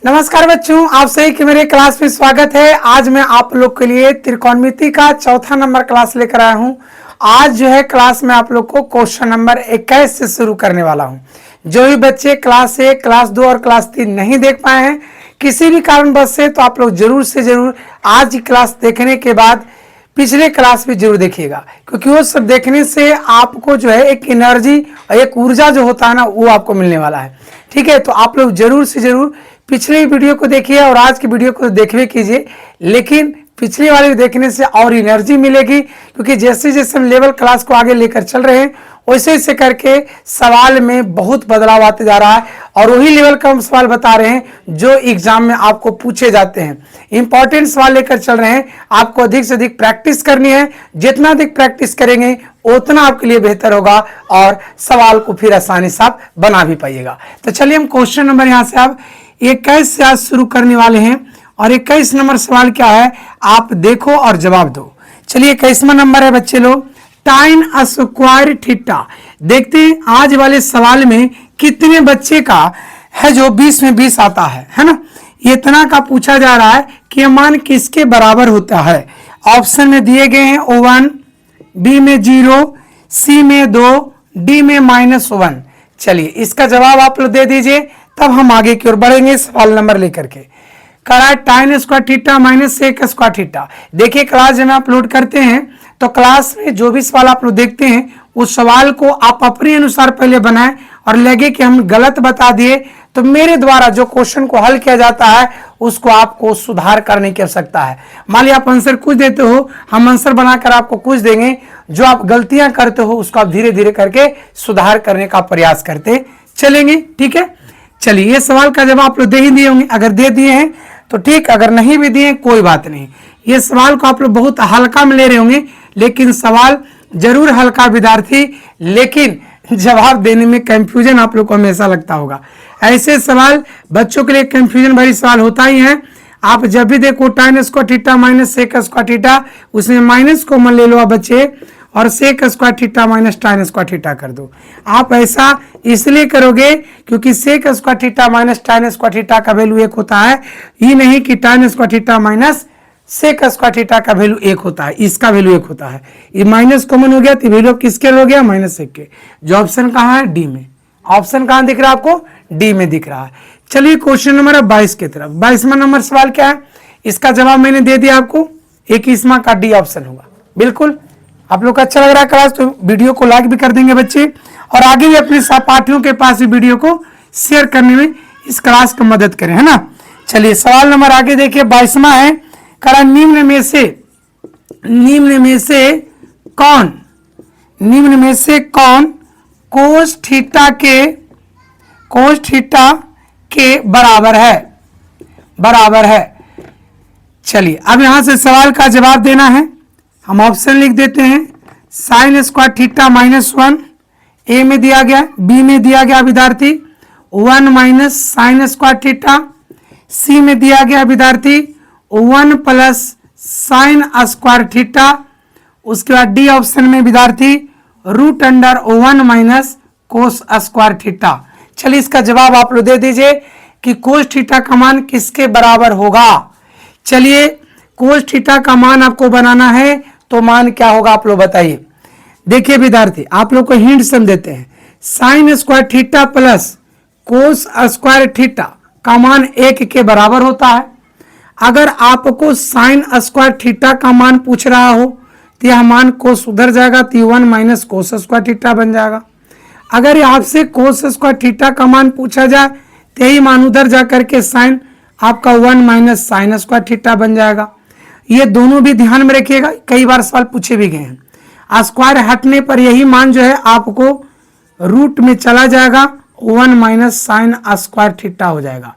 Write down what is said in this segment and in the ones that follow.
नमस्कार बच्चों, आप सही कि मेरे क्लास में स्वागत है। आज मैं आप लोग के लिए त्रिकोणमिति का चौथा नंबर क्लास लेकर आया हूं। आज जो है क्लास में आप लोग को क्वेश्चन नंबर 21 से शुरू करने वाला हूं। जो भी बच्चे क्लास 1, क्लास 2 और क्लास 3 नहीं देख पाए हैं किसी भी कारणवश से, तो आप लोग जरूर से जरूर आज की क्लास देखने के बाद पिछले क्लास भी जरूर देखिएगा, क्योंकि वो सब देखने से आपको जो है एक एनर्जी और एक ऊर्जा जो होता है ना, वो आपको मिलने वाला है। ठीक है, तो आप लोग जरूर से जरूर पिछले वीडियो को देखिए और आज की वीडियो को देखिए कीजिए, लेकिन पिछले वाले देखने से और एनर्जी मिलेगी, क्योंकि जैसे जैसे हम लेवल क्लास को आगे लेकर चल रहे हैं वैसे वैसे करके सवाल में बहुत बदलाव आते जा रहा है और वही लेवल का हम सवाल बता रहे हैं जो एग्जाम में आपको पूछे जाते हैं। इंपॉर्टेंट सवाल लेकर चल रहे हैं, आपको अधिक से अधिक प्रैक्टिस करनी है। जितना अधिक प्रैक्टिस करेंगे उतना आपके लिए बेहतर होगा और सवाल को फिर आसानी से आप बना भी पाइएगा। तो चलिए हम क्वेश्चन नंबर यहाँ से आप 21 से आज शुरू करने वाले हैं और 21 नंबर सवाल क्या है आप देखो और जवाब दो। चलिए 21वां नंबर है बच्चे लोग, टाइन स्क्वायर थीटा। देखते हैं आज वाले सवाल में कितने बच्चे का है जो 20 में 20 आता है ना। ये इतना का पूछा जा रहा है कि मान किसके बराबर होता है। ऑप्शन में दिए गए हैं O1, बी में 0, सी में 2, डी में -1। चलिए इसका जवाब आप लोग दे दीजिए, तब हम आगे की ओर बढ़ेंगे सवाल नंबर लेकर के। करा tan square theta minus sec square theta. देखिए क्लास जब आप अपलोड करते हैं तो क्लास में जो भी सवाल आप लोग देखते हैं उस सवाल को आप अपने अनुसार पहले बनाएं और लगे कि हम गलत बता दिए तो मेरे द्वारा जो क्वेश्चन को हल किया जाता है उसको आपको सुधार करने की आवश्यकता है। मान लिया आप आंसर कुछ देते हो, हम आंसर बनाकर आपको कुछ देंगे, जो आप गलतियां करते हो उसको आप धीरे धीरे करके सुधार करने का प्रयास करते चलेंगे। ठीक है, चलिए ये सवाल का जवाब आप लोग दे ही दिए होंगे। अगर दे दिए हैं तो ठीक, अगर नहीं भी दिए कोई बात नहीं। ये सवाल को आप लोग बहुत हल्का में ले रहे होंगे, लेकिन सवाल जरूर हल्का विद्यार्थी, लेकिन जवाब देने में कंफ्यूजन आप लोग को हमेशा लगता होगा। ऐसे सवाल बच्चों के लिए कंफ्यूजन भरी सवाल होता ही है। आप जब भी देखो tan square theta minus sec square theta, उसमें माइनस कॉमन ले लो आप बच्चे और sec square theta minus tan square theta कर दो। आप ऐसा इसलिए करोगे क्योंकि sec square theta minus tan square theta का वैल्यू 1 होता है, ये नहीं कि tan square theta minus sec square theta का वैल्यू 1 होता है, इसका वैल्यू 1 होता है। ये माइनस कॉमन हो गया तो वैल्यू किसके हो गया, माइनस सेक के। जो ऑप्शन कहाँ है, डी में। ऑप्शन कहाँ दिख रहा है आपको, डी में दिख रहा है। चलिए क्वेश्चन नंबर 22 की तरफ। 22वां नंबर सवाल क्या है, इसका जवाब मैंने दे दिया आपको, 21वां का डी ऑप्शन होगा। बिल्कुल आप लोग को अच्छा लग रहा है क्लास तो वीडियो को लाइक भी कर देंगे बच्चे, और आगे भी अपने सहपाठियों के पास भी वीडियो को शेयर करने में इस क्लास को मदद करें, है ना। चलिए सवाल नंबर आगे देखिए, 22वां है। करा निम्न में से कौन कोस थीटा के बराबर है। चलिए अब यहां से सवाल का जवाब देना है। हम ऑप्शन लिख देते हैं, साइन स्क्वायर थीटा -1 ए में दिया गया, बी में दिया गया विद्यार्थी 1 माइनस साइन स्क्वायर थीटा, सी में दिया गया विद्यार्थी 1 प्लस साइन स्क्वायर थीटा, उसके बाद डी ऑप्शन में विद्यार्थी √1 माइनस कोस स्क्वायर थीटा। चलिए इसका जवाब आप लोग दे दीजिए कि कोस थीटा का मान किसके बराबर होगा। चलिए कोस थीटा का मान आपको बनाना है तो मान क्या होगा आप लोग बताइए। देखिए विद्यार्थी आप लोग को हिंट सम देते हैं, sine square theta plus cos square theta का मान 1 के बराबर होता है। अगर आपको साइन स्क्वायर थीटा का मान पूछ रहा हो तो यह मान कोस उधर जाएगा तो 1 माइनस कोस स्क्वायर थीटा बन जाएगा। अगर आपसे कोस स्क्वायर थीटा का मान पूछा जाए तो यही मान उधर जा करके साइन आपका 1 माइनस साइन स्क्वायर थीटा बन जाएगा। ये दोनों भी ध्यान में रखिएगा, कई बार सवाल पूछे भी गए हैं। स्क्वायर हटने पर यही मान जो है आपको रूट में चला जाएगा, 1 माइनस साइन स्क्वायर थीटा हो जाएगा।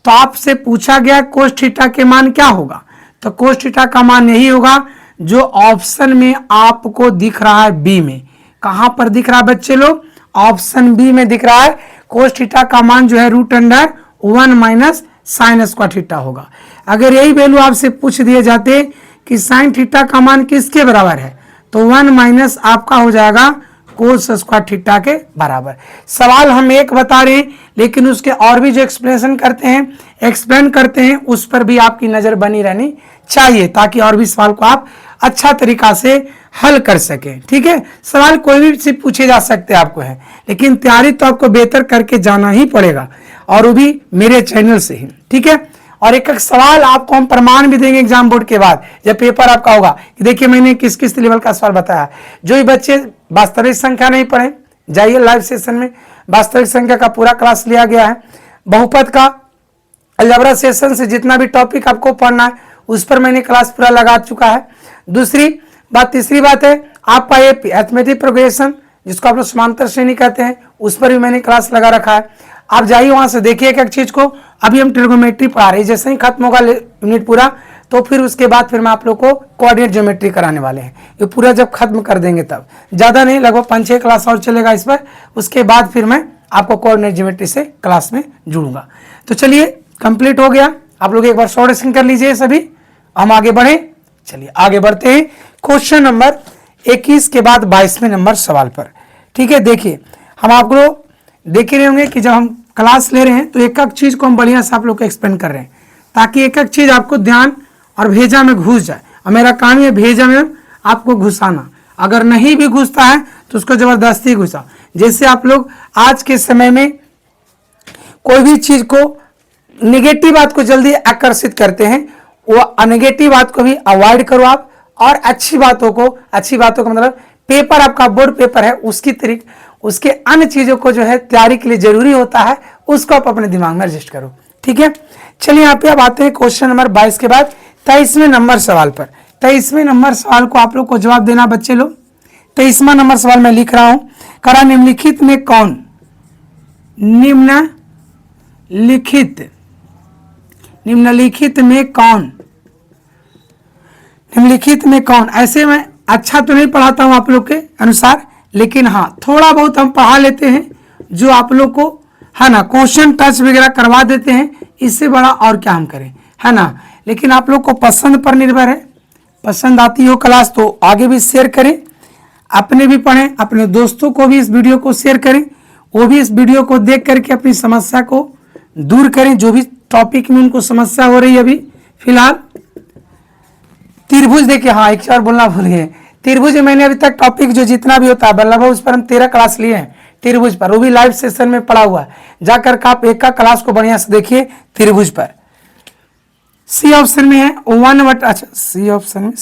तो आपसे पूछा गया कोस थीटा के मान क्या होगा, तो कोस थीटा का मान यही होगा जो ऑप्शन में आपको दिख रहा है, बी में। कहां पर दिख रहा है बच्चे लोग, ऑप्शन बी में दिख रहा है। कोस थीटा का मान जो है √1 माइनस साइन स्क्वायर थीटा होगा। अगर यही वैल्यू आपसे पूछ दिए जाते कि साइन थीटा का मान किसके बराबर है तो 1 माइनस आपका हो जाएगा कोस स्क्वायर थीटा के बराबर। सवाल हम एक बता रहे हैं, लेकिन उसके और भी जो एक्सप्लेन करते हैं उस पर भी आपकी नजर बनी रहनी चाहिए, ताकि और भी सवाल को आप अच्छा तरीका से हल कर सके। ठीक है, सवाल कोई भी से पूछे जा सकते हैं आपको है, लेकिन तैयारी तो आपको बेहतर करके जाना ही पड़ेगा, और वो भी मेरे चैनल से ही। ठीक है, और एक एक सवाल आपको हम प्रमाण भी देंगे एग्जाम बोर्ड के बाद, जब पेपर आपका होगा कि देखिए मैंने किस किस लेवल का सवाल बताया। जो भी बच्चे वास्तविक संख्या नहीं पढ़े, जाइए लाइव सेशन में, वास्तविक संख्या का पूरा क्लास लिया गया है। बहुपद का अलजेब्रा सेशन से जितना भी टॉपिक आपको पढ़ना है उस पर मैंने क्लास पूरा लगा चुका है। तीसरी बात है आपका ये अरिथमेटिक प्रोग्रेशन, जिसको आप लोग समांतर श्रेणी कहते हैं, उस पर भी मैंने क्लास लगा रखा है। आप जाइए वहां से देखिए एक एक चीज को। अभी हम ट्रिगोनोमेट्री पढ़ा रहे हैं, जैसे ही खत्म होगा यूनिट पूरा तो फिर उसके बाद फिर मैं आप लोग को कोऑर्डिनेट ज्योमेट्री कराने वाले हैं। ये पूरा जब खत्म कर देंगे तब, ज्यादा नहीं, लगभग 5-6 क्लास और चलेगा इस पर। उसके बाद फिर मैं आपको कोऑर्डिनेट ज्योमेट्री से क्लास में जुड़ूंगा। तो चलिए कंप्लीट हो गया, आप लोग एक बार शॉर्ट स्क्रीन कर लीजिए सभी, हम आगे बढ़े। चलिए आगे बढ़ते हैं क्वेश्चन नंबर 21 के बाद 22वें नंबर सवाल पर। ठीक है, देखिए हम आप लोग देख रहे होंगे कि जब हम क्लास ले रहे हैं तो एक एक चीज को हम बढ़िया से आप लोग को एक्सप्लेन कर रहे हैं, ताकि एक एक चीज आपको ध्यान और भेजा में घुस जाए। और मेरा काम है भेजा में आपको घुसाना, अगर नहीं भी घुसता है तो उसको जबरदस्ती घुसा। जैसे आप लोग आज के समय में कोई भी चीज को, निगेटिव बात को जल्दी आकर्षित करते हैं, वो नेगेटिव बात को भी अवॉइड करो आप, और अच्छी बातों को मतलब पेपर आपका बोर्ड पेपर है उसके अन्य चीजों को जो है तैयारी के लिए जरूरी होता है, उसको आप अपने दिमाग में एडजस्ट करो। ठीक है, चलिए यहाँ पे अब आते हैं क्वेश्चन नंबर 22 के बाद 23वें नंबर सवाल पर। 23वें नंबर सवाल को आप लोग को जवाब देना बच्चे लोग। 23वां नंबर सवाल मैं लिख रहा हूं, करा निम्नलिखित में कौन, निम्नलिखित में कौन। ऐसे मैं अच्छा तो नहीं पढ़ाता हूं आप लोग के अनुसार, लेकिन हाँ थोड़ा बहुत हम पढ़ा लेते हैं, जो आप लोग को है ना क्वेश्चन टच वगैरह करवा देते हैं, इससे बड़ा और क्या हम करें, है ना। लेकिन आप लोग को पसंद पर निर्भर है, पसंद आती हो क्लास तो आगे भी शेयर करें, अपने भी पढ़ें, अपने दोस्तों को भी इस वीडियो को शेयर करें, वो भी इस वीडियो को देख करके अपनी समस्या को दूर करें, जो भी टॉपिक में उनको समस्या हो रही है अभी फिलहाल। त्रिभुज देखिए, हाँ एक और बोलना भूल गए, त्रिभुज मैंने अभी तक टॉपिक जो जितना भी होता है बल्लभ उस पर हम 13 क्लास लिए हैं त्रिभुज पर, वो भी लाइव सेशन में पढ़ा हुआ है, जाकर के आप एक का क्लास को बढ़िया से देखिए त्रिभुज पर। सी ऑप्शन में है 1/, अच्छा सी ऑप्शन में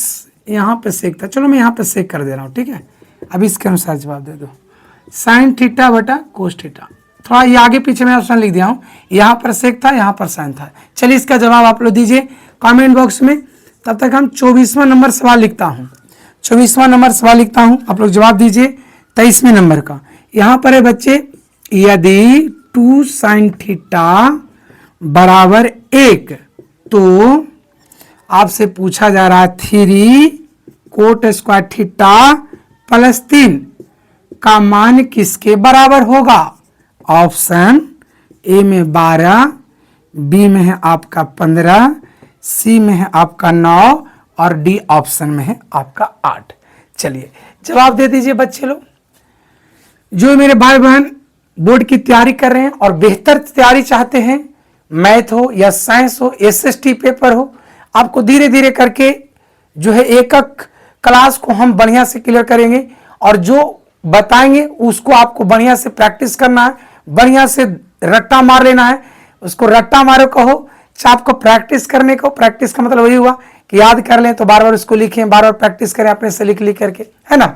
यहाँ पे सेक था, चलो मैं यहाँ पे सेक कर दे रहा हूँ। ठीक है, अब इसके अनुसार जवाब दे दो, साइन थीटा बटा कोस थीटा। थोड़ा ये आगे पीछे मैं ऑप्शन लिख दिया हूँ, यहाँ पर सेक था, यहाँ पर साइन था। चलिए इसका जवाब आप लोग दीजिए कमेंट बॉक्स में। तब तक हम 24वां नंबर सवाल लिखता हूँ, 24वां नंबर सवाल लिखता हूँ, आप लोग जवाब दीजिए 23वें नंबर का। यहाँ पर है बच्चे, यदि 2 साइन थीटा बराबर 1 तो आपसे पूछा जा रहा है 3 कोट स्क्वायर थीटा प्लस 3 का मान किसके बराबर होगा। ऑप्शन ए में 12, बी में है आपका 15, सी में है आपका 9 और डी ऑप्शन में है आपका 8। चलिए जवाब दे दीजिए बच्चे लोग। जो मेरे भाई बहन बोर्ड की तैयारी कर रहे हैं और बेहतर तैयारी चाहते हैं, मैथ हो या साइंस हो, एसएसटी पेपर हो, आपको धीरे धीरे करके जो है एक एक क्लास को हम बढ़िया से क्लियर करेंगे, और जो बताएंगे उसको आपको बढ़िया से प्रैक्टिस करना है, बढ़िया से रट्टा मार लेना है। उसको रट्टा मारो कहो, चाहे आपको प्रैक्टिस करने को, प्रैक्टिस का मतलब वही हुआ कि याद कर लें तो बार बार उसको लिखें, बार बार प्रैक्टिस करें अपने से लिख करके, है ना।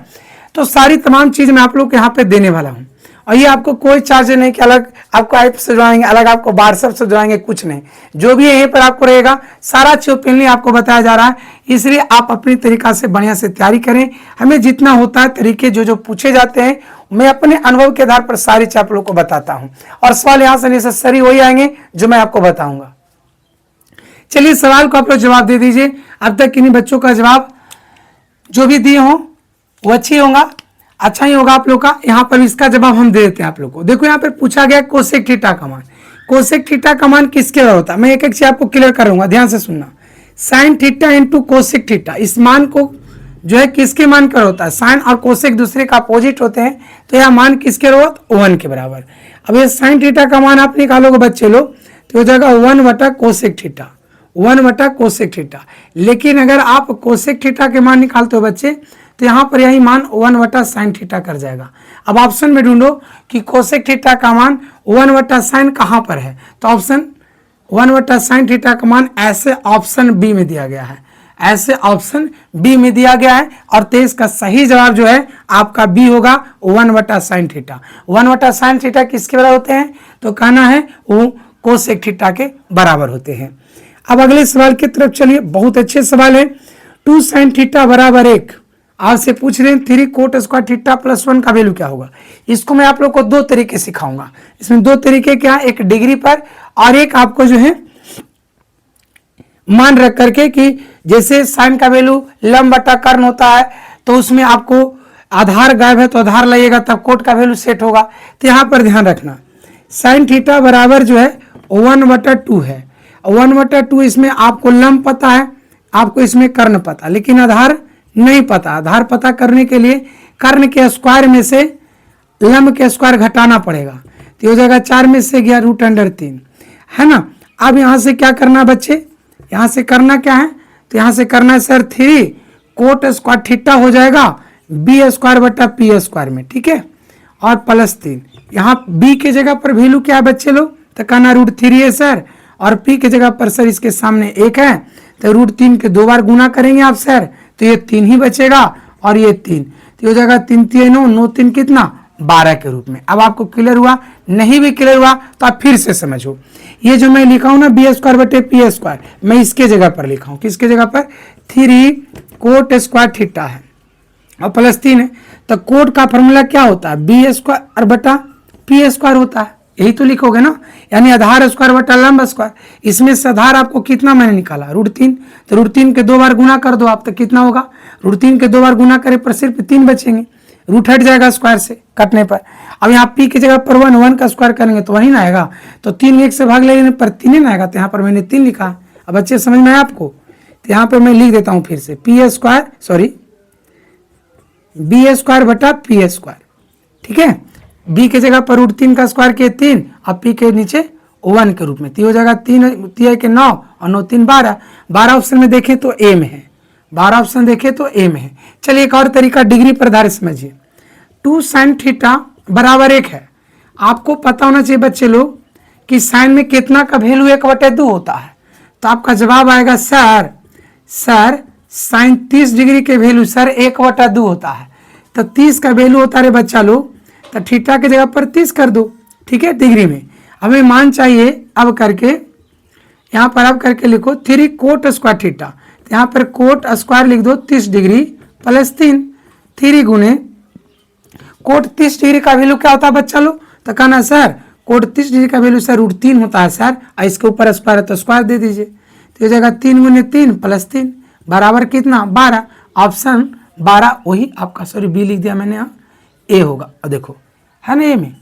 तो सारी तमाम चीज मैं आप लोग को यहाँ पे देने वाला हूँ, और ये आपको कोई चार्ज नहीं कि अलग आपको ऐप से जुड़ाएंगे, अलग आपको व्हाट्सएप से जुड़ाएंगे, कुछ नहीं। जो भी यहीं पर आपको रहेगा सारा चीज ओपनली आपको बताया जा रहा है, इसलिए आप अपनी तरीका से बढ़िया से तैयारी करें। हमें जितना होता है तरीके जो पूछे जाते हैं, मैं अपने अनुभव के आधार पर सारी चीज आप लोग को बताता हूँ, और सवाल यहाँ से नेसेसरी वही आएंगे जो मैं आपको बताऊंगा। चलिए सवाल को आप लोग जवाब दे दीजिए। अब तक किन्हीं बच्चों का जवाब जो भी दिए हों वो अच्छी होगा, अच्छा ही होगा आप लोग का। यहाँ पर इसका जवाब हम दे देते हैं आप लोग को। देखो यहाँ पर पूछा गया कोसेक थीटा का मान, कोसेक थीटा का मान किसके बराबर होता है। मैं एक एक चीज आपको क्लियर करूंगा, ध्यान से सुनना। Sine theta into cosec theta, इस मान को जो है किसके मान के होता है, साइन और कोसेक दूसरे का अपोजिट होते हैं, तो यह मान किसके होगा, 1 के बराबर। अब ये साइन थीटा का मान आप निकालोगे बच्चे लोग तो हो जाएगा 1 कोसेक थीटा, 1 कोसेक थीटा। लेकिन अगर आप कोसेक थीटा के मान निकालते हो बच्चे तो यहाँ पर यही मान 1 साइन थीटा कर जाएगा। अब ऑप्शन में ढूंढो कि कोसेक थीटा का मान 1 साइन कहाँ पर है, तो ऑप्शन 1 साइन थीटा का मान ऐसे ऑप्शन बी में दिया गया है, ऐसे ऑप्शन बी में दिया गया है। और 23 का सही जवाब जो है आपका बी होगा 1 साइन थीटा। 1 साइन थीटा किसके बराबर होते हैं, तो कहना है वो कोसेक थीटा के बराबर होते हैं। अब अगले सवाल की तरफ चलिए, बहुत अच्छे सवाल है। 2 साइन थीटा बराबर 1, आपसे पूछ रहे हैं 3 कोट स्क्वायर थीटा प्लस 1 का वैल्यू क्या होगा। इसको मैं आप लोग को 2 तरीके सिखाऊंगा। इसमें 2 तरीके क्या, एक डिग्री पर और एक आपको जो है मान रख करके कि जैसे साइन का वैल्यू लंब बटा कर्ण होता है तो उसमें आपको आधार गायब है तो आधार लगेगा तब कोट का वैल्यू सेट होगा। तो यहाँ पर ध्यान रखना, साइन थीटा बराबर जो है 1/2 है। 1/2 इसमें आपको लंब पता है, आपको इसमें कर्ण पता, लेकिन आधार नहीं पता। आधार पता करने के लिए कर्ण के स्क्वायर में से लंब के स्क्वायर घटाना पड़ेगा, तो हो जाएगा 4 में से गया √3 है ना। अब यहाँ से क्या करना बच्चे, यहाँ से करना क्या है, तो यहाँ से करना है सर 3 कोट स्क्वायर थीटा हो जाएगा b² में, ठीक है, और +3। यहाँ b के जगह पर वैल्यू क्या है बच्चे लोग, तो कहना √3 है सर, और p के जगह पर सर इसके सामने 1 है, तो √3 के 2 बार गुना करेंगे आप सर, तो ये 3 ही बचेगा और ये 3, तो हो जाएगा 3 3 9 9 3 कितना 12 के रूप में। अब आपको क्लियर हुआ, नहीं भी क्लियर हुआ तो आप फिर से समझो। ये जो मैं लिखा हूं ना b²/p², मैं इसके जगह पर लिखा हूं, किसके जगह पर, 3 कोट स्क्वायर थीटा है और +3 है, तो कोट का फॉर्मूला क्या होता है, b²/p² होता है, यही तो लिखोगे ना, यानी आधार स्क्वायर बटा लंब स्क्वायर। इसमें से आधार आपको कितना मैंने निकाला, √3, तो √3 के 2 बार गुना कर दो आप, तो कितना होगा, √3 के 2 बार गुना करे पर सिर्फ 3 बचेंगे, रूट हट जाएगा स्क्वायर से कटने पर। अब यहाँ p की जगह पर 1 का स्क्वायर करेंगे तो वही ना आएगा, तो 3 1 से भाग लेने पर 3 ना आएगा, तो यहाँ पर मैंने 3 लिखा। अब अच्छे समझ में आया आपको, तो यहाँ पर मैं लिख देता हूँ फिर से b²/p², ठीक है। b के जगह पर √3 का स्क्वायर के 3 और p के नीचे 1 के रूप में, तो हो जाएगा 3 के 9 और 9 3 12। 12 ऑप्शन में देखें तो ए में है, 12 ऑप्शन देखें तो ए में है। चलिए एक और तरीका डिग्री पर आधारित समझिए। 2 साइन थीटा बराबर 1 है। आपको पता होना चाहिए बच्चे लोग कि साइन में कितना का वैल्यू 1/2 होता है, तो आपका जवाब आएगा सर साइन 30 डिग्री के वैल्यू सर 1/2 होता है, तो 30 का वैल्यू होता है बच्चा लोग, तो थीटा की जगह पर 30 कर दो, ठीक है, डिग्री में। हमें मान चाहिए, अब करके यहाँ पर अब करके लिखो 3 कोट स्क्वायर थीटा, तो यहाँ पर कोट स्क्वायर लिख दो 30 डिग्री +3, 3 गुने कोट 30 डिग्री का वैल्यू क्या होता है बच्चा लोग, तो कहना सर कोट 30 डिग्री का वैल्यू सर √3 होता है सर, और इसके ऊपर स्क्वायर है तो स्क्वायर दे दीजिए, तो हो जाएगा 3 गुने 3 +3 बराबर कितना 12। ऑप्शन 12 वही आपका, सॉरी बी लिख दिया मैंने, यहाँ ए होगा। और देखो है ना ए में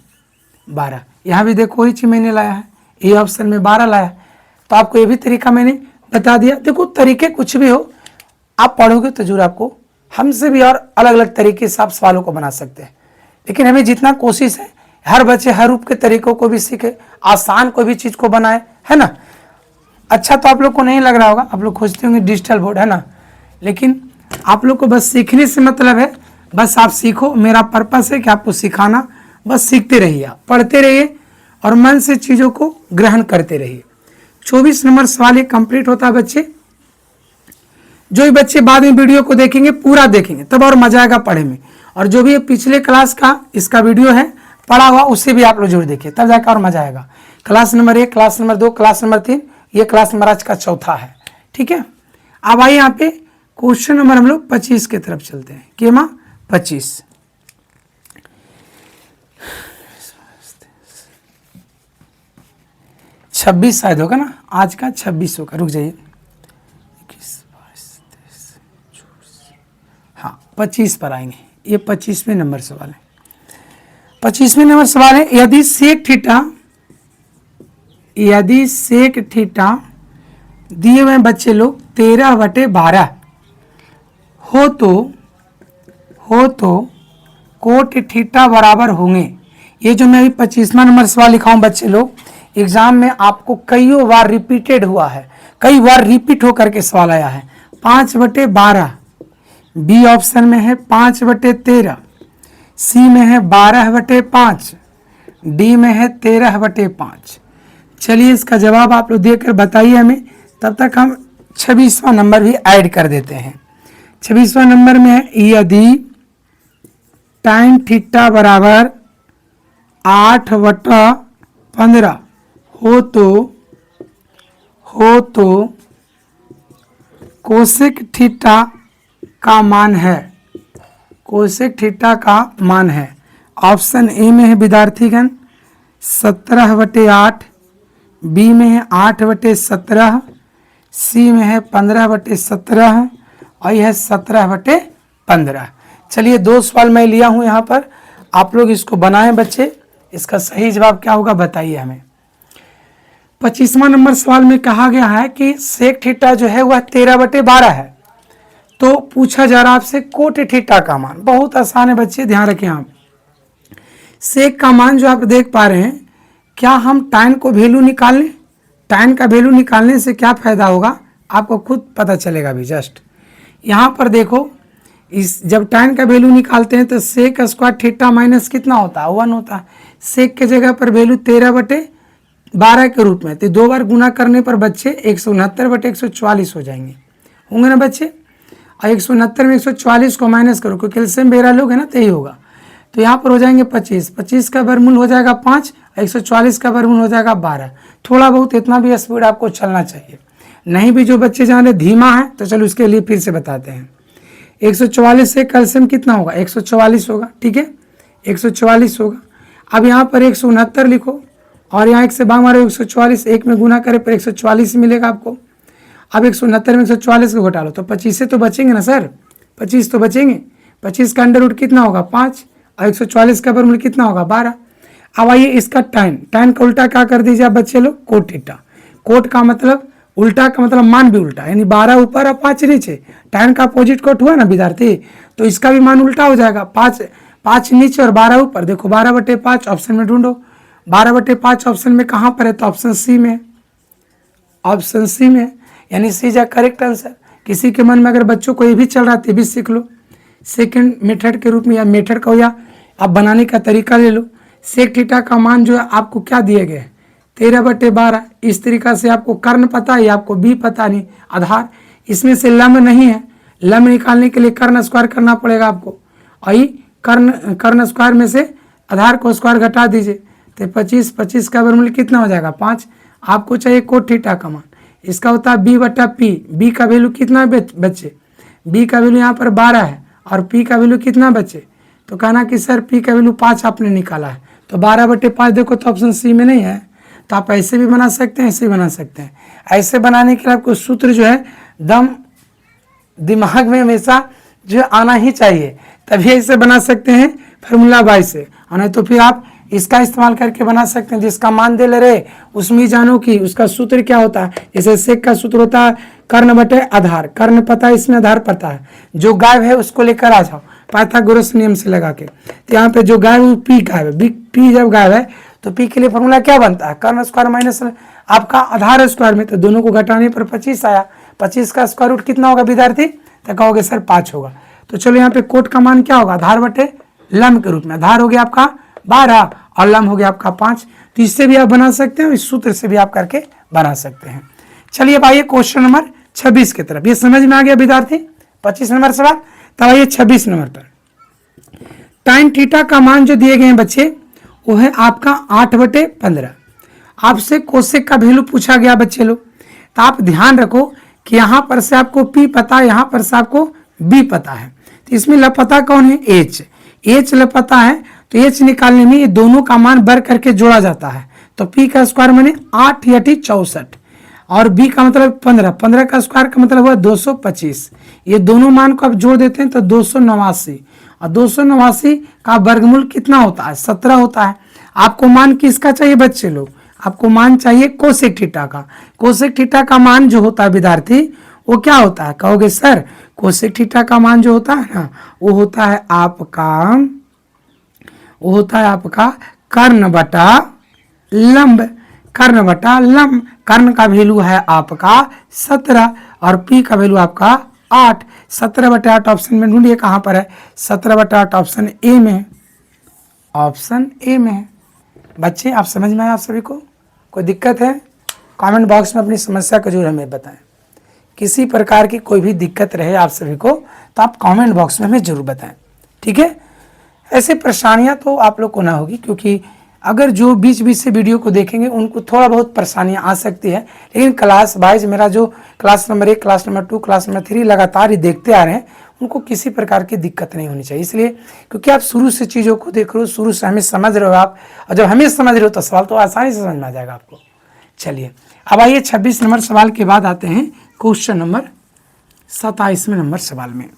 12, यहाँ भी देखो वही चीज मैंने लाया है, ए ऑप्शन में 12 लाया, तो आपको ये भी तरीका मैंने बता दिया। देखो तरीके कुछ भी हो, आप पढ़ोगे तो जरूर आपको हमसे भी और अलग अलग तरीके से आप सवालों को बना सकते हैं, लेकिन हमें जितना कोशिश है हर बच्चे हर रूप के तरीकों को भी सीखे, आसान कोई भी चीज को बनाए, है ना। अच्छा तो आप लोग को नहीं लग रहा होगा, आप लोग खोजते होंगे डिजिटल बोर्ड, है ना, लेकिन आप लोग को बस सीखने से मतलब है, बस आप सीखो, मेरा पर्पस है कि आपको सिखाना, बस सीखते रहिए, पढ़ते रहिए और मन से चीज़ों को ग्रहण करते रहिए। 24 नंबर सवाल ये कंप्लीट होता है बच्चे। जो भी बच्चे बाद में वीडियो को देखेंगे पूरा देखेंगे तब और मजा आएगा पढ़े में, और जो भी पिछले क्लास का इसका वीडियो है पढ़ा हुआ उसे भी आप लोग जरूर देखिए, तब जाकर और मजा आएगा। Class number 1, class number 2, class number 3, ये क्लास नंबर आज का चौथा है, ठीक है। अब आइए यहाँ पे क्वेश्चन नंबर हम लोग 25 की तरफ चलते हैं। कि माँ 25 26 शायद होगा ना, आज का 26 होगा, रुक जाइए, 25 पर आएंगे। ये 25वें नंबर सवाल है। 25वें नंबर सवाल है, यदि सेक थीटा दिए हुए बच्चे लोग 13/12 हो तो कोट थीटा बराबर होंगे। ये जो मैं अभी 25वां नंबर सवाल लिखा हूं बच्चे लोग, एग्जाम में आपको कई बार रिपीटेड हुआ है, कई बार रिपीट होकर के सवाल आया है। 5/12 बी ऑप्शन में है, 5/13 सी में है, 12/5 डी में है, 13/5। चलिए इसका जवाब आप लोग देकर बताइए हमें, तब तक हम 26वां नंबर भी ऐड कर देते हैं। 26वां नंबर में है, यदि tan थीटा बराबर 8/15 हो तो कोसेक थीटा का मान है, कोसेक थीटा का मान है। ऑप्शन ए में है विद्यार्थीगण 17/8, बी में है 8/17, सी में है 15/17 और यह है 17/15। चलिए 2 सवाल मैं लिया हूं यहाँ पर, आप लोग इसको बनाएं बच्चे। इसका सही जवाब क्या होगा बताइए हमें। 25वां नंबर सवाल में कहा गया है कि सेक थीटा जो है वह 13/12 है, तो पूछा जा रहा है आपसे कोट थीटा का मान। बहुत आसान है बच्चे, ध्यान रखें आप। सेक का मान जो आप देख पा रहे हैं, क्या हम tan को वैल्यू निकाल लें? tan का वैल्यू निकालने से क्या फायदा होगा आपको खुद पता चलेगा भी। जस्ट यहाँ पर देखो, इस जब tan का वैल्यू निकालते हैं तो सेक स्क्वायर थीटा माइनस कितना होता है, 1 होता है। सेक के जगह पर वैल्यू 13/12 के रूप में, तो 2 बार गुना करने पर बच्चे 169/144 हो जाएंगे, होंगे ना बच्चे। और 169 में 144 को माइनस करो, क्योंकि कैल्शियम बेरा लोग है ना, तो यही होगा। तो यहाँ पर हो जाएंगे 25, 25 का वर्गमूल हो जाएगा 5, 144 का वर्गमूल हो जाएगा 12। थोड़ा बहुत इतना भी स्पीड आपको चलना चाहिए, नहीं भी जो बच्चे जान रहे धीमा है तो चलो उसके लिए फिर से बताते हैं। 144 से कैल्शियम कितना होगा, 144 होगा, ठीक है, 144 होगा। अब यहाँ पर 169 लिखो और यहाँ 1 से भाग मारो 144, 1 में गुना करे पर 144 मिलेगा आपको। अब 169 में 144 को घटा लो तो 25 से तो बचेंगे ना सर, 25 तो बचेंगे। 25 का अंडर रूट कितना होगा 5 और 144 का वर्गमूल कितना होगा 12। अब आइए इसका tan का उल्टा क्या कर दीजिए आप बच्चे लोग, कोट थीटा। कोट का मतलब उल्टा का मतलब मान भी उल्टा, यानी 12 ऊपर और 5 नीचे। tan का अपोजिट कोट हुआ ना विद्यार्थी, तो इसका भी मान उल्टा हो जाएगा, 5 नीचे और 12 ऊपर। देखो 12/5 ऑप्शन में ढूंढो, 12/5 ऑप्शन में कहाँ पर है, तो ऑप्शन सी में, ऑप्शन सी में, यानी सी इज करेक्ट आंसर। किसी के मन में अगर बच्चों को ये भी चल रहा है तो भी सीख लो, सेकंड मेथड के रूप में, या मेथड का हो या आप बनाने का तरीका ले लो। सेक थीटा का मान जो है आपको क्या दिए गए 13/12। इस तरीका से आपको कर्ण पता है, आपको बी पता नहीं, आधार इसमें से लंब नहीं है, लंब निकालने के लिए कर्ण स्क्वायर करना पड़ेगा आपको। और कर्ण स्क्वायर में से आधार को स्क्वायर घटा दीजिए तो 25 का वर्गमूल कितना हो जाएगा 5। आपको चाहिए कोट थीटा का मान, इसका होता है b/p। बी का वैल्यू कितना है बच्चे, बी का वैल्यू यहाँ पर 12 है और p का वैल्यू कितना बच्चे, तो कहना कि सर p का वैल्यू 5 आपने निकाला है, तो 12/5 देखो तो ऑप्शन सी में नहीं है। तो आप ऐसे भी बना सकते हैं, ऐसे भी बना सकते हैं। ऐसे बनाने के लिए आपको सूत्र जो है दम दिमाग में हमेशा जो आना ही चाहिए, तभी ऐसे बना सकते हैं फार्मूला बाई से, और नहीं तो फिर आप इसका इस्तेमाल करके बना सकते हैं। जिसका मान दे ले रहे उसमें जानो कि उसका सूत्र क्या होता है। जैसे सेक का सूत्र होता है कर्ण/आधार, कर्ण पता है, इसमें आधार पता है। जो गायब है उसको लेकर आ जाओ पाइथागोरस नियम से लगा के। तो यहाँ पे जो गायब है पी गायब है, पी जब गायब है तो पी के लिए फॉर्मूला क्या बनता है, कर्ण स्क्वायर माइनस आपका आधार स्क्वायर में, तो दोनों को घटाने पर 25 आया। 25 का स्क्वायर रूट कितना होगा विद्यार्थी, तो कहोगे सर 5 होगा। तो चलो यहाँ पे कोट का मान क्या होगा, आधार/लंब के रूप में। आधार हो गया आपका 12 और लंब हो गया आपका 5। तो इससे भी आप बना सकते हैं, इस सूत्र से भी आप करके बना सकते हैं। चलिए अब आइए क्वेश्चन नंबर 26 की तरफ। ये समझ में आ गया विद्यार्थी 25 नंबर सवाल। तब आइए 26 नंबर पर, tan थीटा का मान जो दिए गए हैं बच्चे वो है आपका 8/15। आपसे कोसेक का वैल्यू पूछा गया बच्चे लोग, तो आप ध्यान रखो कि यहाँ पर से आपको P पता है, यहाँ पर से आपको B पता है। तो इसमें लापता कौन है, H लापता है, तो H निकालने में ये दोनों का मान बर करके जोड़ा जाता है। तो P का स्क्वायर माने 8 × 64 और B का मतलब 15 का स्क्वायर का मतलब हुआ 225। ये दोनों मान को आप जोड़ देते हैं तो 289, और 289 का वर्गमूल कितना होता है 17 होता है। आपको मान किसका चाहिए बच्चे लोग, आपको मान चाहिए कोसेक थीटा का। कोसेक थीटा का मान जो होता है विद्यार्थी वो क्या होता है? कहोगे सर कोसेक थीटा का मान जो होता है ना वो होता है आपका कर्ण बटा लंब। कर्ण बटा लंब, कर्ण का वैल्यू है आपका 17 और पी का वैल्यू आपका 8। 17/8 ऑप्शन में ढूंढिए कहाँ पर है? 17/8 ऑप्शन ए में है। ऑप्शन ए में है। बच्चे आप समझ में आए आप सभी को? कोई दिक्कत है? कमेंट बॉक्स में अपनी समस्या को जरूर हमें बताएं। किसी प्रकार की कोई भी दिक्कत रहे आप सभी को तो आप कमेंट बॉक्स में हमें जरूर बताएं, ठीक है? ऐसे परेशानियां तो आप लोग को ना होगी, क्योंकि अगर जो बीच बीच से वीडियो को देखेंगे उनको थोड़ा बहुत परेशानियां आ सकती है, लेकिन क्लास वाइज मेरा जो class number 1, class number 2, class number 3 लगातार ही देखते आ रहे हैं, उनको किसी प्रकार की दिक्कत नहीं होनी चाहिए। इसलिए क्योंकि आप शुरू से चीज़ों को देख रहे हो, शुरू से हमें समझ रहे हो आप, और जब हमें समझ रहे हो तो सवाल तो आसानी से समझ में आ जाएगा आपको। चलिए अब आइए 26 नंबर सवाल के बाद आते हैं क्वेश्चन नंबर 27वें नंबर सवाल में।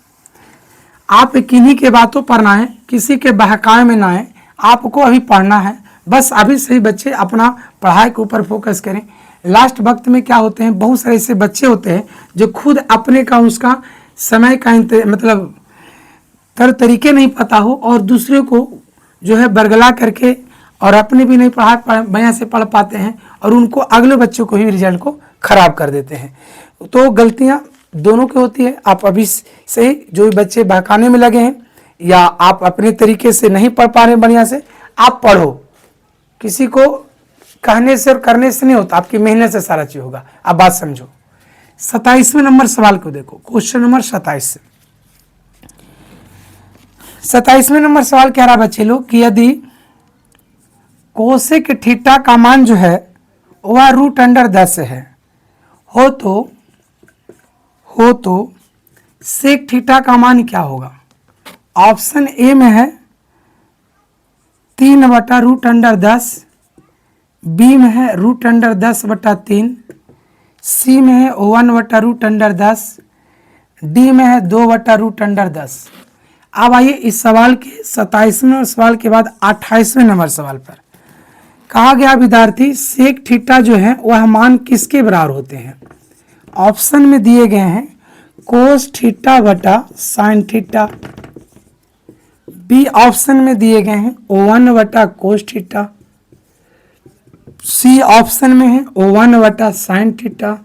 आप किन्हीं के बातों पर ना आए, किसी के बहकावे में ना आए, आपको अभी पढ़ना है। बस अभी सही बच्चे अपना पढ़ाई के ऊपर फोकस करें। लास्ट वक्त में क्या होते हैं, बहुत सारे ऐसे बच्चे होते हैं जो खुद अपने का उसका समय का मतलब तरीके नहीं पता हो और दूसरे को जो है बरगला करके और अपने भी नहीं बढ़िया से पढ़ पाते हैं और उनको अगले बच्चों को ही रिजल्ट को खराब कर देते हैं। तो गलतियां दोनों की होती है। आप अभी से जो भी बच्चे बहकाने में लगे हैं या आप अपने तरीके से नहीं पढ़ पा रहे बढ़िया से, आप पढ़ो। किसी को कहने से और करने से नहीं होता, आपकी मेहनत से सारा चीज होगा। आप बात समझो। 27वें नंबर सवाल को देखो, क्वेश्चन नंबर 27। 27वें नंबर सवाल कह रहा बच्चे लोग कि यदि कोसेक थीटा का मान जो है वह √10 है हो तो सेक थीटा का मान क्या होगा? ऑप्शन ए में है 3/√10, बी में है √10/3, सी में है 1/√10, डी में है 2/√10। अब आइए इस सवाल के 27वें सवाल के बाद 28वें नंबर सवाल पर कहा गया विद्यार्थी सेक थीटा जो है वह मान किसके बराबर होते हैं? ऑप्शन में दिए गए हैं कोस थीटा बटा साइन थीटा, बी ऑप्शन में दिए गए हैं 1/कोस थीटा, सी ऑप्शन में है 1/साइन थीटा,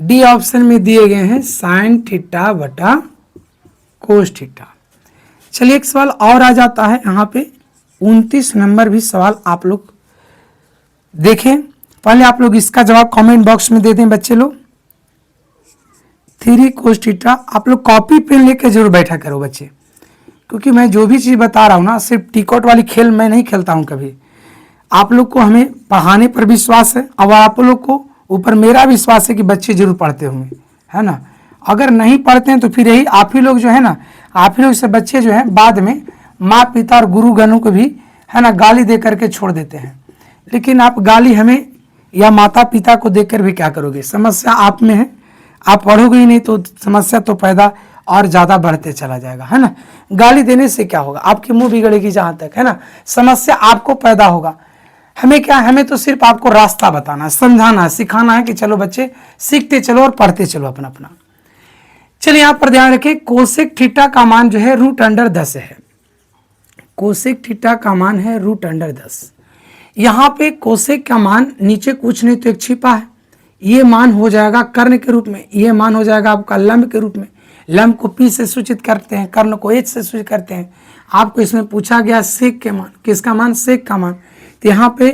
डी ऑप्शन में दिए गए हैं साइन थीटा बटा कोस थीटा। चलिए एक सवाल और आ जाता है यहाँ पे 29 नंबर भी सवाल आप लोग देखें। पहले आप लोग इसका जवाब कमेंट बॉक्स में दे दें बच्चे लोग। 3 कोस थीटा आप लोग कॉपी पेन लेके जरूर बैठा करो बच्चे, क्योंकि मैं जो भी चीज़ बता रहा हूँ ना सिर्फ टिकट वाली खेल मैं नहीं खेलता हूँ कभी। आप लोग को हमें पढ़ाने पर विश्वास है और आप लोग को ऊपर मेरा विश्वास है कि बच्चे जरूर पढ़ते होंगे, है ना। अगर नहीं पढ़ते हैं तो फिर यही आप ही लोग जो है ना, आप ही लोग से बच्चे जो हैं बाद में माँ पिता और गुरुगणों को भी है ना गाली दे करके छोड़ देते हैं। लेकिन आप गाली हमें या माता पिता को देकर भी क्या करोगे? समस्या आप में है, आप पढ़ोगे ही नहीं तो समस्या तो पैदा और ज़्यादा बढ़ते चला जाएगा, है ना। गाली देने से क्या होगा? आपकी मुंह बिगड़ेगी जहाँ तक, है ना। समस्या आपको पैदा होगा। हमें क्या, हमें तो सिर्फ आपको रास्ता बताना, समझाना, सिखाना है कि चलो बच्चे सीखते चलो और पढ़ते चलो अपना अपना। चलिए यहाँ पर ध्यान रखें कोसेक थीटा का मान जो है √10 है। कोसेक थीटा का मान है √10। यहाँ पे कोसेक का मान नीचे कुछ नहीं तो एक छिपा है, ये मान हो जाएगा कर्ण के रूप में, ये मान हो जाएगा आपका लंब के रूप में। लंब को पी से सूचित करते हैं, कर्ण को एच से सूचित करते हैं। आपको इसमें पूछा गया सेक के मान, किसका मान? सेक का मान। तो यहाँ पे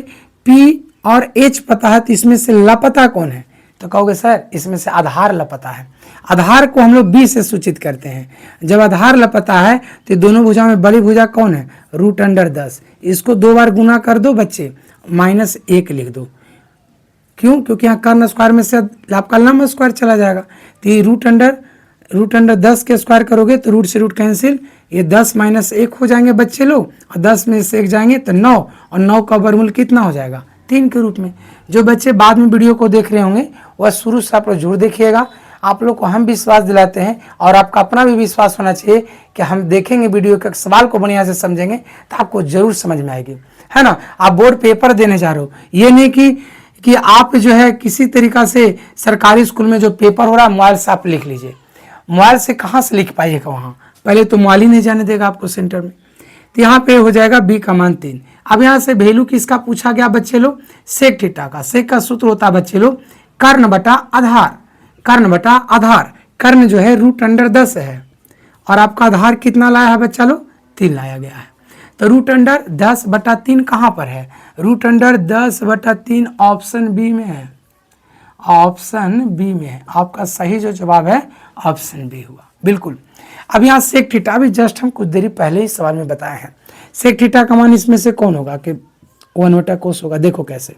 पी और एच पता है, तो इसमें से लापता कौन है? तो कहोगे सर इसमें से आधार लापता है। आधार को हम लोग बी से सूचित करते हैं। जब आधार लापता है तो दोनों भुजा में बड़ी भुजा कौन है? √10। इसको 2 बार गुना कर दो बच्चे, -1 लिख दो। क्यों? क्योंकि यहाँ कर्ण स्क्वायर में से आपका लंब स्क्वायर चला जाएगा। तो ये √10 के स्क्वायर करोगे तो रूट से रूट कैंसिल, ये 10 - 1 हो जाएंगे बच्चे लोग, और 10 में से 1 जाएंगे तो 9, और 9 का वर्गमूल कितना हो जाएगा? 3 के रूप में। जो बच्चे बाद में वीडियो को देख रहे होंगे वह शुरू से आप लोग जरूर देखिएगा। आप लोग को हम विश्वास दिलाते हैं और आपका अपना भी विश्वास होना चाहिए कि हम देखेंगे वीडियो के सवाल को बढ़िया से समझेंगे तो आपको जरूर समझ में आएगी, है ना। आप बोर्ड पेपर देने जा रहे हो, ये नहीं कि कि आप जो है किसी तरीका से सरकारी स्कूल में जो पेपर हो रहा है मोबाइल से आप लिख लीजिए। मोबाइल से कहाँ से लिख पाइएगा, वहाँ पहले तो मोबाइल ही नहीं जाने देगा आपको सेंटर में। तो यहाँ पे हो जाएगा बी का मान 3। अब यहाँ से वैल्यू किसका पूछा गया बच्चे लोग, सेक थीटा का। सेक का सूत्र होता है बच्चे लोग कर्ण बटा आधार, कर्ण बटा आधार। कर्ण जो है √10 है और आपका आधार कितना लाया है बच्चा लोग, 3 लाया गया है। तो √10/3 कहाँ पर है, √10/3 ऑप्शन बी में है, ऑप्शन बी में है। आपका सही जो जवाब है ऑप्शन बी हुआ, बिल्कुल। अब यहाँ सेक थीटा अभी जस्ट हम कुछ देरी पहले ही सवाल में बताए हैं। सेक थीटा का मान इसमें से कौन होगा कि 1/cos होगा। देखो कैसे,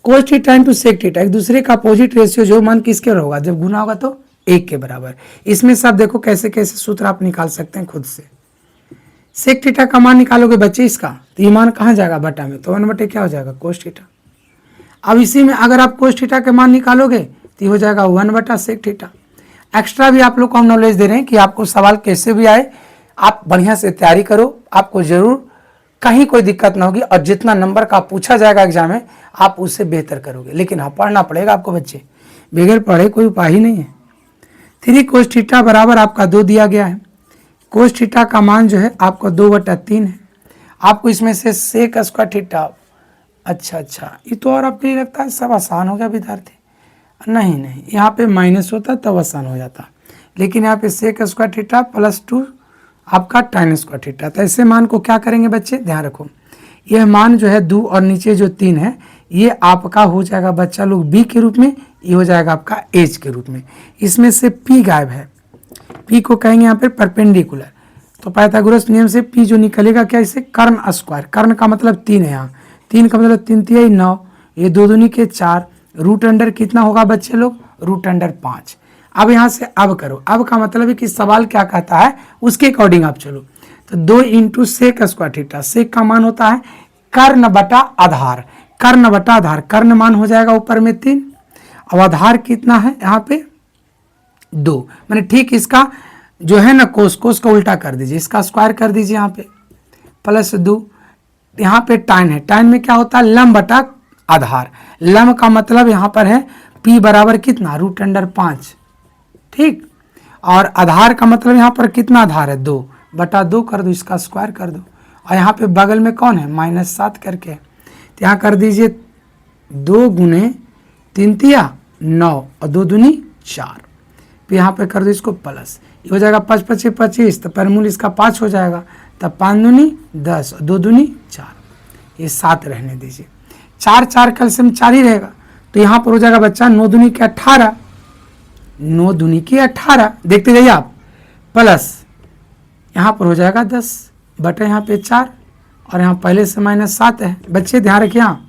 cos theta into sec theta, एक दूसरे का अपोजिट रेशियो जो मान किसके होगा, जब गुना होगा तो 1 के बराबर। इसमें सब देखो कैसे कैसे सूत्र आप निकाल सकते हैं खुद से। सेक थीटा का मान निकालोगे बच्चे इसका, तो ये मान कहाँ जाएगा बटा में, तो 1/, क्या हो जाएगा कोस थीटा। अब इसी में अगर आप कोस थीटा के मान निकालोगे तो ये हो जाएगा 1/सेक थीटा। एक्स्ट्रा भी आप लोग को हम नॉलेज दे रहे हैं कि आपको सवाल कैसे भी आए आप बढ़िया से तैयारी करो, आपको जरूर कहीं कोई दिक्कत ना होगी। और जितना नंबर का पूछा जाएगा एग्जाम में आप उससे बेहतर करोगे, लेकिन हाँ पढ़ना पड़ेगा आपको बच्चे, बगैर पढ़े कोई उपाय ही नहीं है। 3 कोस थीटा बराबर आपका 2 दिया गया है। कोस थीटा का मान जो है आपको 2/3 है। आपको इसमें से सेक स्क्वायर थीटा, अच्छा, ये तो और आपको ये लगता है सब आसान हो गया विद्यार्थी। नहीं, यहाँ पे माइनस होता तब आसान हो जाता, लेकिन यहाँ पे सेक स्क्वायर थीटा +2 आपका tan स्क्वायर थीटा। तो ऐसे मान को क्या करेंगे बच्चे, ध्यान रखो, यह मान जो है 2 और नीचे जो 3 है ये आपका हो जाएगा बच्चा लोग b के रूप में, ये हो जाएगा आपका h के रूप में। इसमें से p गायब है, p को कहेंगे यहाँ पे परपेंडिकुलर। तो पाइथागोरस नियम से p जो निकलेगा क्या, इसे कर्ण स्क्वायर, कर्ण का मतलब 3 है, यहाँ 3 का मतलब 3 × 3 = 9, ये 2 दूनी के 4, रूट अंडर कितना होगा बच्चे लोग, √5। अब यहाँ से अब करो, अब का मतलब है कि सवाल क्या कहता है उसके अकॉर्डिंग आप चलो। तो 2 × सेक स्क्वायर थीटा, सेक का मान होता है कर्ण बटा आधार, कर्ण बटा आधार, कर्ण मान हो जाएगा ऊपर में 3, अब आधार कितना है यहाँ पे 2, मैंने ठीक इसका जो है ना कोस का उल्टा कर दीजिए, इसका स्क्वायर कर दीजिए यहाँ पे +2। यहाँ पे tan है, tan में क्या होता है लंब बटा आधार, लंब का मतलब यहाँ पर है p बराबर कितना √5, ठीक। और आधार का मतलब यहाँ पर कितना आधार है 2/2 कर दो, इसका स्क्वायर कर दो। और यहाँ पे बगल में कौन है -7 करके, तो यहाँ कर दीजिए 2 × 3 = 9 और 2 दूनी 4, फिर यहाँ पे कर दो इसको प्लस, ये हो जाएगा 5 × 5 = 25, तो परमूल इसका 5 हो जाएगा, तब 5 दूनी 10 और 2 दूनी 4, ये 7 रहने दीजिए। 4 कैल्शियम 4 ही रहेगा, तो यहाँ पर हो जाएगा बच्चा 9 दूनी के 18, 9 दूनी के 18, देखते जाइए आप, प्लस यहाँ पर हो जाएगा 10 बटे यहाँ पे 4 और यहाँ पहले से -7 है बच्चे, ध्यान रखिए यहाँ।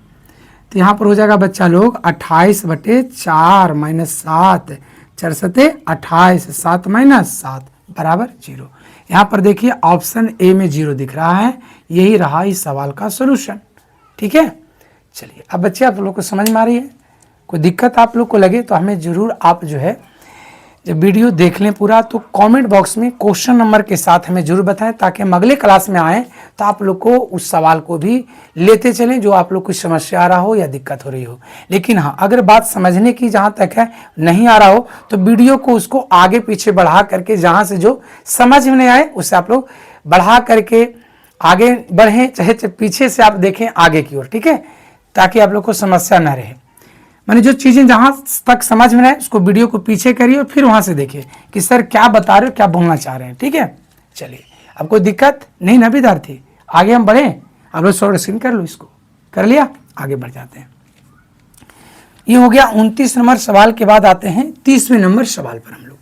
तो यहाँ पर हो जाएगा बच्चा लोग 28/4 -7, 4 × 28, 7 - 7 बराबर 0। यहाँ पर देखिए ऑप्शन ए में 0 दिख रहा है, यही रहा इस सवाल का सोल्यूशन, ठीक है। चलिए अब बच्चे आप लोग को समझ में आ रही है, कोई दिक्कत आप लोग को लगे तो हमें ज़रूर आप जो है जब वीडियो देख लें पूरा तो कमेंट बॉक्स में क्वेश्चन नंबर के साथ हमें जरूर बताएं, ताकि हम अगले क्लास में आएँ तो आप लोग को उस सवाल को भी लेते चलें जो आप लोग को समस्या आ रहा हो या दिक्कत हो रही हो। लेकिन हाँ, अगर बात समझने की जहाँ तक है नहीं आ रहा हो तो वीडियो को उसको आगे पीछे बढ़ा करके, जहाँ से जो समझ में नहीं आए उससे आप लोग बढ़ा करके आगे बढ़ें, चाहे पीछे से आप देखें आगे की ओर, ठीक है, ताकि आप लोग को समस्या न रहे। मैंने जो चीज़ें जहाँ तक समझ में आए उसको वीडियो को पीछे करिए और फिर वहाँ से देखिए कि सर क्या बता रहे हो, क्या बोलना चाह रहे हैं, ठीक है। चलिए अब कोई दिक्कत नहीं ना विद्यार्थी, आगे हम बढ़ें। आप लोग शॉर्ट स्क्रीन कर लो, इसको कर लिया, आगे बढ़ जाते हैं। ये हो गया 29 नंबर सवाल के बाद आते हैं 30वें नंबर सवाल पर। हम लोग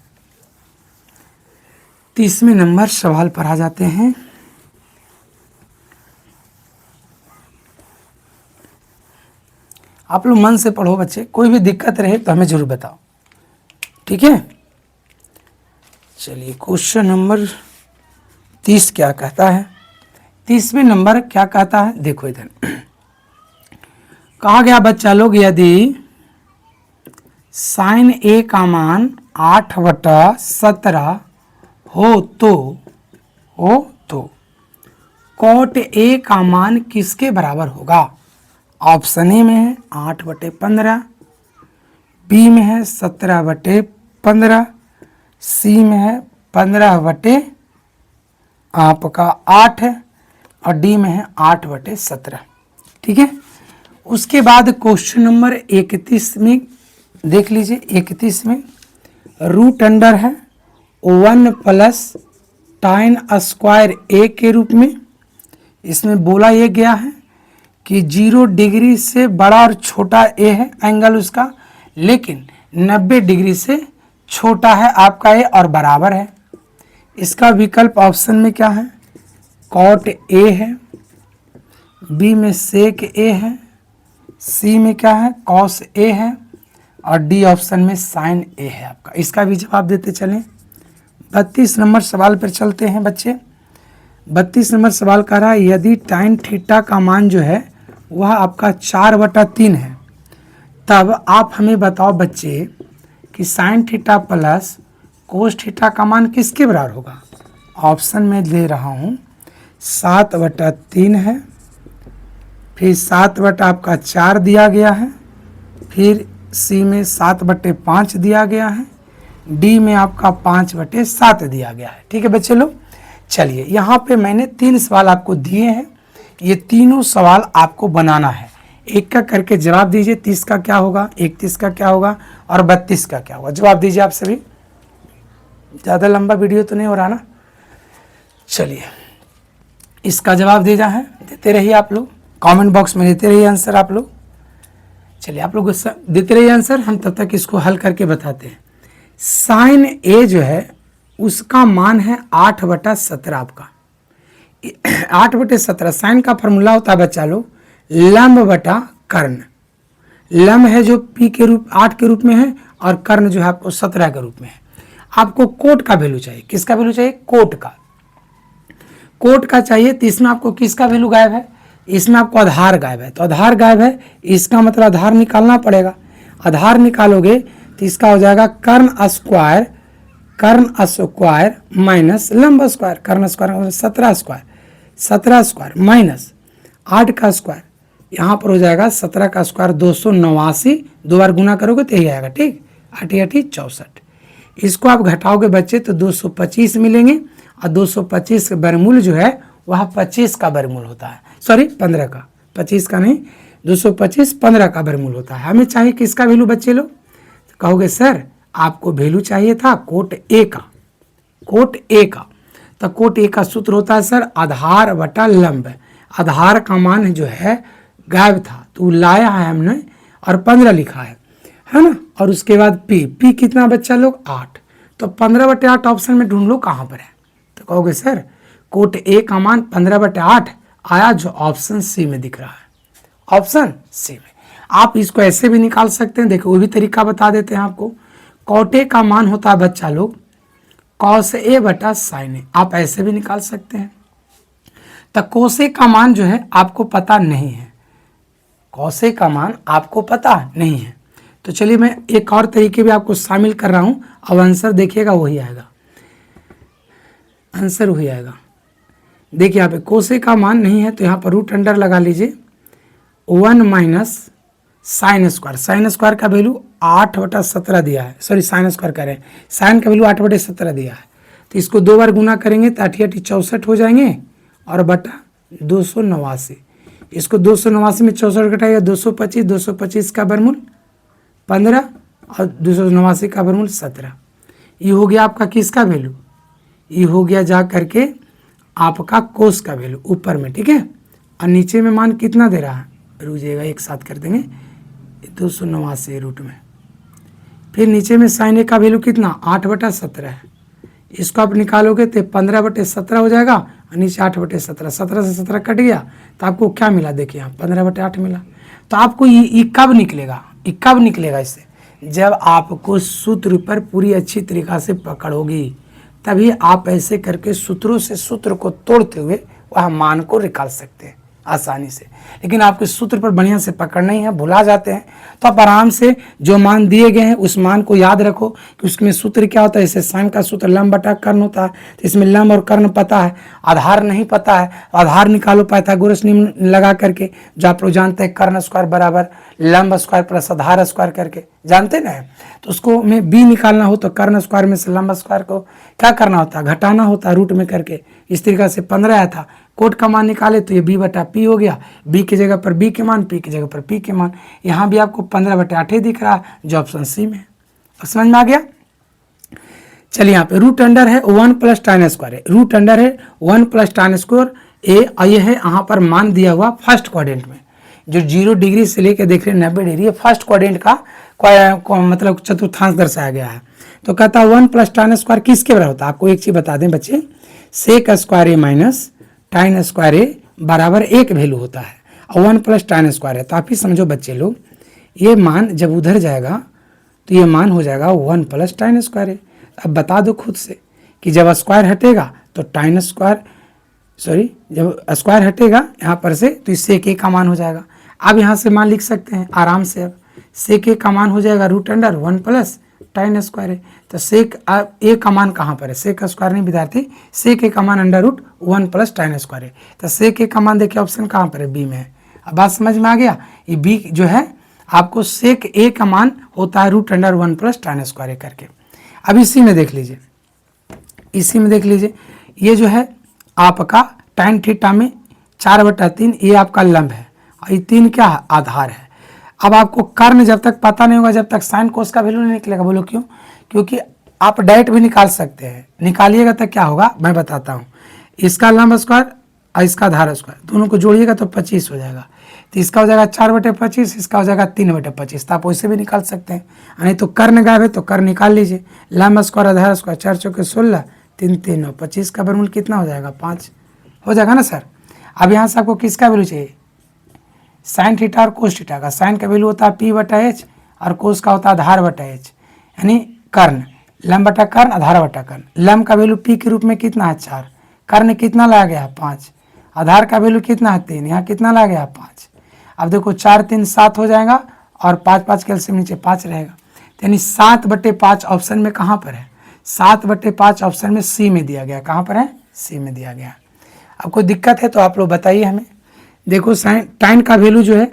30वें नंबर सवाल पर आ जाते हैं। आप लोग मन से पढ़ो बच्चे, कोई भी दिक्कत रहे तो हमें जरूर बताओ, ठीक है। चलिए क्वेश्चन नंबर 30 क्या कहता है, 30वें नंबर क्या कहता है, देखो इधर कहा गया बच्चा लोग, यदि sin a का मान 8/17 हो तो cot a का मान किसके बराबर होगा। ऑप्शन ए में है 8/15, बी में है 17/15, सी में है 15/8 और डी में है 8/17। ठीक है। उसके बाद क्वेश्चन नंबर 31 में देख लीजिए। 31 में रूट अंडर है 1 प्लस tan स्क्वायर ए के रूप में। इसमें बोला ये गया है कि 0 डिग्री से बड़ा और छोटा ए है एंगल उसका, लेकिन 90 डिग्री से छोटा है आपका ए और बराबर है। इसका विकल्प ऑप्शन में क्या है, कॉट ए है, बी में सेक ए है, सी में क्या है कॉस ए है और डी ऑप्शन में साइन ए है आपका। इसका भी जवाब देते चलें। 32 नंबर सवाल पर चलते हैं बच्चे। 32 नंबर सवाल कह रहा है यदि tan थीटा का मान जो है वह आपका 4/3 है, तब आप हमें बताओ बच्चे कि sin theta plus cos theta का मान किसके बराबर होगा। ऑप्शन में दे रहा हूँ 7/3 है, फिर 7/4 दिया गया है, फिर सी में 7/5 दिया गया है, डी में आपका 5/7 दिया गया है। ठीक है बच्चे लोग, चलिए यहाँ पे मैंने 3 सवाल आपको दिए हैं। ये तीनों सवाल आपको बनाना है, एक का करके जवाब दीजिए। 30 का क्या होगा, 31 का क्या होगा और 32 का क्या होगा, जवाब दीजिए आप सभी। ज़्यादा लंबा वीडियो तो नहीं हो रहा ना। चलिए इसका जवाब दे है, देते रहिए आप लोग, कमेंट बॉक्स में देते रहिए आंसर आप लोग। चलिए आप लोग देते रहिए आंसर, हम तब तक इसको हल करके बताते हैं। साइन ए जो है उसका मान है 8/17 आपका। 8/17 साइन का फॉर्मूला होता है बच्चा लोग लंब बटा कर्ण। लंब है जो पी के रूप 8 के रूप में है और कर्ण जो है आपको 17 के रूप में है। आपको कोट का वैल्यू चाहिए, किसका वैल्यू चाहिए, कोट का। कोट का चाहिए तो इसमें आपको किसका वैल्यू गायब है, इसमें आपको आधार गायब है। तो आधार गायब है, इसका मतलब आधार निकालना पड़ेगा। आधार निकालोगे तो इसका हो जाएगा कर्ण स्क्वायर माइनस लंब स्क्वायर। कर्ण स्क्वायर 17 स्क्वायर माइनस 8 का स्क्वायर, यहाँ पर हो जाएगा 17 का स्क्वायर 289, 2 बार गुना करोगे तो यही आएगा। ठीक, 8 64। इसको आप घटाओगे बच्चे तो 225 मिलेंगे और 225 का वर्गमूल जो है वह 25 का वर्गमूल होता है, सॉरी 15 का, 25 का नहीं, 225 15 का वर्गमूल होता है। हमें चाहिए किसका वैल्यू बच्चे लोग, तो कहोगे सर आपको वैल्यू चाहिए था कोट ए का। कोट ए का, तो कोट ए का सूत्र होता है सर आधार बटा लंब। आधार का मान जो है गायब था तो लाया है हमने और 15 लिखा है ना। और उसके बाद पी कितना बच्चा लोग 8, तो 15/8 ऑप्शन में ढूंढ लो कहाँ पर है। तो कहोगे सर कोट ए का मान 15/8 आया जो ऑप्शन सी में दिख रहा है, ऑप्शन सी में। आप इसको ऐसे भी निकाल सकते हैं, देखो वो भी तरीका बता देते हैं आपको। कोट ए का मान होता है बच्चा लोग कॉस ए बटा साइन ए, आप ऐसे भी निकाल सकते हैं। तो कोस ए का मान जो है आपको पता नहीं है, कॉस ए का मान आपको पता नहीं है। तो चलिए मैं एक और तरीके भी आपको शामिल कर रहा हूं, अब आंसर देखिएगा वही आएगा, आंसर वही आएगा। देखिए यहाँ पे कोस ए का मान नहीं है तो यहाँ पर रूट अंडर लगा लीजिए 1 minus sine square. Sine square का वैल्यू 8/17 दिया है, सॉरी साइन स्क्वायर कह रहे हैं, साइन का वैल्यू 8/17 दिया है। तो इसको 2 बार गुना करेंगे तो 8 64 हो जाएंगे और बटा 289। इसको 289 में 64 घटाइएगा 225, 225 का वर्गमूल 15 और 289 का वर्गमूल 17। ये हो गया आपका किसका वैल्यू, ये हो गया जा करके आपका कोस का वैल्यू ऊपर में। ठीक है, और नीचे में मान कितना दे रहा है, रुक जाइएगा एक साथ कर देंगे 289 रूट में। फिर नीचे में साइन ए का वैल्यू कितना 8/17 है, इसको आप निकालोगे तो 15/17 हो जाएगा और नीचे 8/17, 17 से 17 कट गया तो आपको क्या मिला, देखिए यहाँ 15/8 मिला। तो आपको ये कब निकलेगा, ये कब निकलेगा इससे, जब आपको सूत्र पर पूरी अच्छी तरीक़ा से पकड़ होगी, तभी आप ऐसे करके सूत्रों से सूत्र को तोड़ते हुए वह मान को निकाल सकते हैं। आसानी से। लेकिन आपके सूत्र पर बढ़िया से पकड़ना ही है, भुला जाते हैं तो आप आराम से जो मान दिए गए हैं उस मान को याद रखो कि उसमें सूत्र क्या होता है। जैसे साइन का सूत्र लंब बटा कर्ण होता है, तो इसमें लंब और कर्ण पता है, आधार नहीं पता है, आधार निकालो पाइथागोरस नियम लगा करके, जो आप लोग जानते हैं कर्ण स्क्वायर बराबर लंब स्क्वायर प्लस आधार स्क्वायर करके, जानते ना। तो उसको में बी निकालना हो तो कर्ण स्क्वायर में से लंब स्क्वायर को क्या करना होता है, घटाना होता है रूट में करके। इस तरीके से 15 आया था, कोट का मान निकाले तो ये b बटा पी हो गया, b की जगह पर b के मान, p की जगह पर p के मान। यहाँ भी आपको 15 बटा 8 दिख रहा है जो ऑप्शन सी में है। समझ में आ गया। चलिए यहाँ पे रूट अंडर है 1 प्लस tan स्क्वायर है, रूट अंडर है 1 प्लस tan स्क्वायर ए, ये है यहाँ पर मान दिया हुआ फर्स्ट क्वाड्रेंट में, जो 0 डिग्री से लेकर देख रहे 90 डिग्री, फर्स्ट क्वाड्रेंट का मतलब चतुर्थांश दर्शाया गया है। तो कहता है 1 प्लस tan स्क्वायर किसके बराबर होता है। आपको एक चीज बता दें बच्चे, सेक स्क्वायर ए माइनस tan स्क्वायर ए बराबर 1 वैल्यू होता है, और 1 प्लस tan स्क्वायर है। तो आप ही समझो बच्चे लोग, ये मान जब उधर जाएगा तो ये मान हो जाएगा 1 प्लस tan स्क्वायर है। अब बता दो खुद से कि जब स्क्वायर हटेगा तो tan स्क्वायर, सॉरी जब स्क्वायर हटेगा यहाँ पर से तो इससे के का मान हो जाएगा। अब यहाँ से मान लिख सकते हैं आराम से। अब सेक ए का मान हो जाएगा root under 1 plus tan square है। तो सेक ए का मान कहाँ पर है, सेक स्क्वायर नहीं विद्यार्थी, सेक ए का मान under root 1 plus tan square है। तो सेक ए का मान देखिए ऑप्शन कहाँ पर है, बी में है। अब बात समझ में आ गया। ये बी जो है आपको सेक ए का मान होता है root under 1 plus tan square करके। अब इसी में देख लीजिए, इसी में देख लीजिए, ये जो है आपका tan थीटा में 4/3 ये आपका लंब है, और ये 3 क्या है, आधार है। अब आपको कर्ण जब तक पता नहीं होगा, जब तक साइन कोस का वैल्यू नहीं निकलेगा। बोलो क्यों? क्योंकि आप डायरेक्ट भी निकाल सकते हैं, निकालिएगा तो क्या होगा मैं बताता हूँ। इसका लंब स्क्वायर और इसका आधार स्क्वायर दोनों को जोड़िएगा तो 25 हो जाएगा। तो इसका हो जाएगा 4/25, इसका हो जाएगा 3/25। तो आप वैसे भी निकाल सकते हैं, नहीं तो कर्ण गायब है तो कर्ण निकाल लीजिए। लंब स्क्वायर आधार स्क्वायर 4 चौके 16, 3 3 9, 25 का वर्गमूल कितना हो जाएगा, 5 हो जाएगा ना सर। अब यहाँ से आपको किसका वैल्यू चाहिए, साइन थीटा और कोस थीटा का। साइन का वैल्यू होता है p/h और कोस का होता है आधार/h, यानी कर्ण, लंब बटा कर्ण आधार बटा कर्ण। लंब का वैल्यू p के रूप में कितना है 4, कर्ण कितना लाया गया है 5, आधार का वैल्यू कितना है 3, यहाँ कितना लाया गया है 5। अब देखो 4 3 7 हो जाएगा और 5 5 कैल्सियम नीचे 5 रहेगा, यानी 7/5 ऑप्शन में कहाँ पर है, 7/5 ऑप्शन में सी में दिया गया। कहाँ पर है, सी में दिया गया। अब कोई दिक्कत है तो आप लोग बताइए हमें। देखो साइन tan का वैल्यू जो है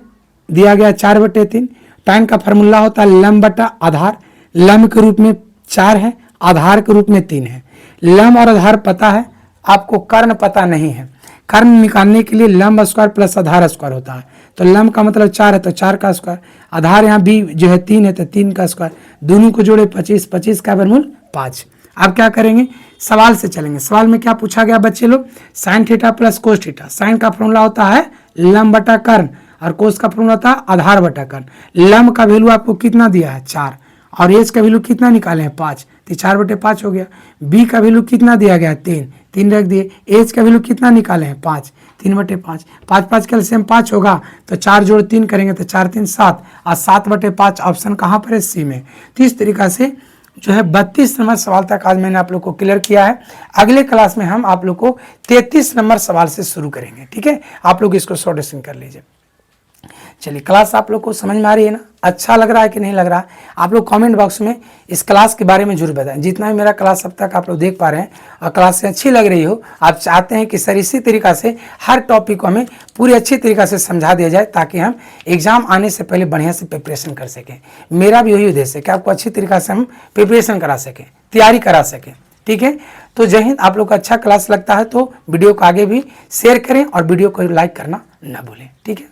दिया गया 4/3। tan का फार्मूला होता है लंब बटा आधार, लंब के रूप में 4 है, आधार के रूप में 3 है। लंब और आधार पता है, आपको कर्ण पता नहीं है। कर्ण निकालने के लिए लंब स्क्वायर प्लस आधार स्क्वायर होता है। तो लंब का मतलब 4 है तो 4 का स्क्वायर, आधार यहाँ भी जो है 3 है तो 3 का स्क्वायर, दोनों को जोड़े 25, 25 का वर्गमूल 5। आप क्या करेंगे, सवाल से चलेंगे। सवाल में क्या पूछा गया बच्चे लोग, sine theta plus cos theta. Sine का फॉर्मूला होता है लंब बटा कर्ण और कोस का फॉर्मूला होता है आधार बटा कर्ण। लंब का वैल्यू आपको कितना दिया है 4, और एच का वैल्यू कितना निकाले हैं 5, तो 4/5 हो गया। बी का वैल्यू कितना दिया गया 3 रख दिए। एच का वैल्यू कितना निकाले हैं 5, 3/5, 5 5 कैल्सियम 5 होगा तो 4 जोड़ 3 करेंगे तो 4 3 7, और 7/5 ऑप्शन कहाँ पर है, सी में। तो इस तरीका से जो है 32 नंबर सवाल तक आज मैंने आप लोग को क्लियर किया है। अगले क्लास में हम आप लोग को 33 नंबर सवाल से शुरू करेंगे, ठीक है। आप लोग इसको सॉल्यूशन कर लीजिए। चलिए, क्लास आप लोग को समझ में आ रही है ना, अच्छा लग रहा है कि नहीं लग रहा है, आप लोग कमेंट बॉक्स में इस क्लास के बारे में जरूर बताएं। जितना भी मेरा क्लास अब तक आप लोग देख पा रहे हैं और क्लास से अच्छी लग रही हो, आप चाहते हैं कि सर इसी तरीका से हर टॉपिक को हमें पूरी अच्छी तरीका से समझा दिया जाए, ताकि हम एग्जाम आने से पहले बढ़िया से प्रिपरेशन कर सकें। मेरा भी यही उद्देश्य है कि आपको अच्छी तरीका से हम प्रिपरेशन करा सकें, तैयारी करा सकें, ठीक है। तो जय हिंद। आप लोग को अच्छा क्लास लगता है तो वीडियो को आगे भी शेयर करें और वीडियो को लाइक करना ना भूलें, ठीक है।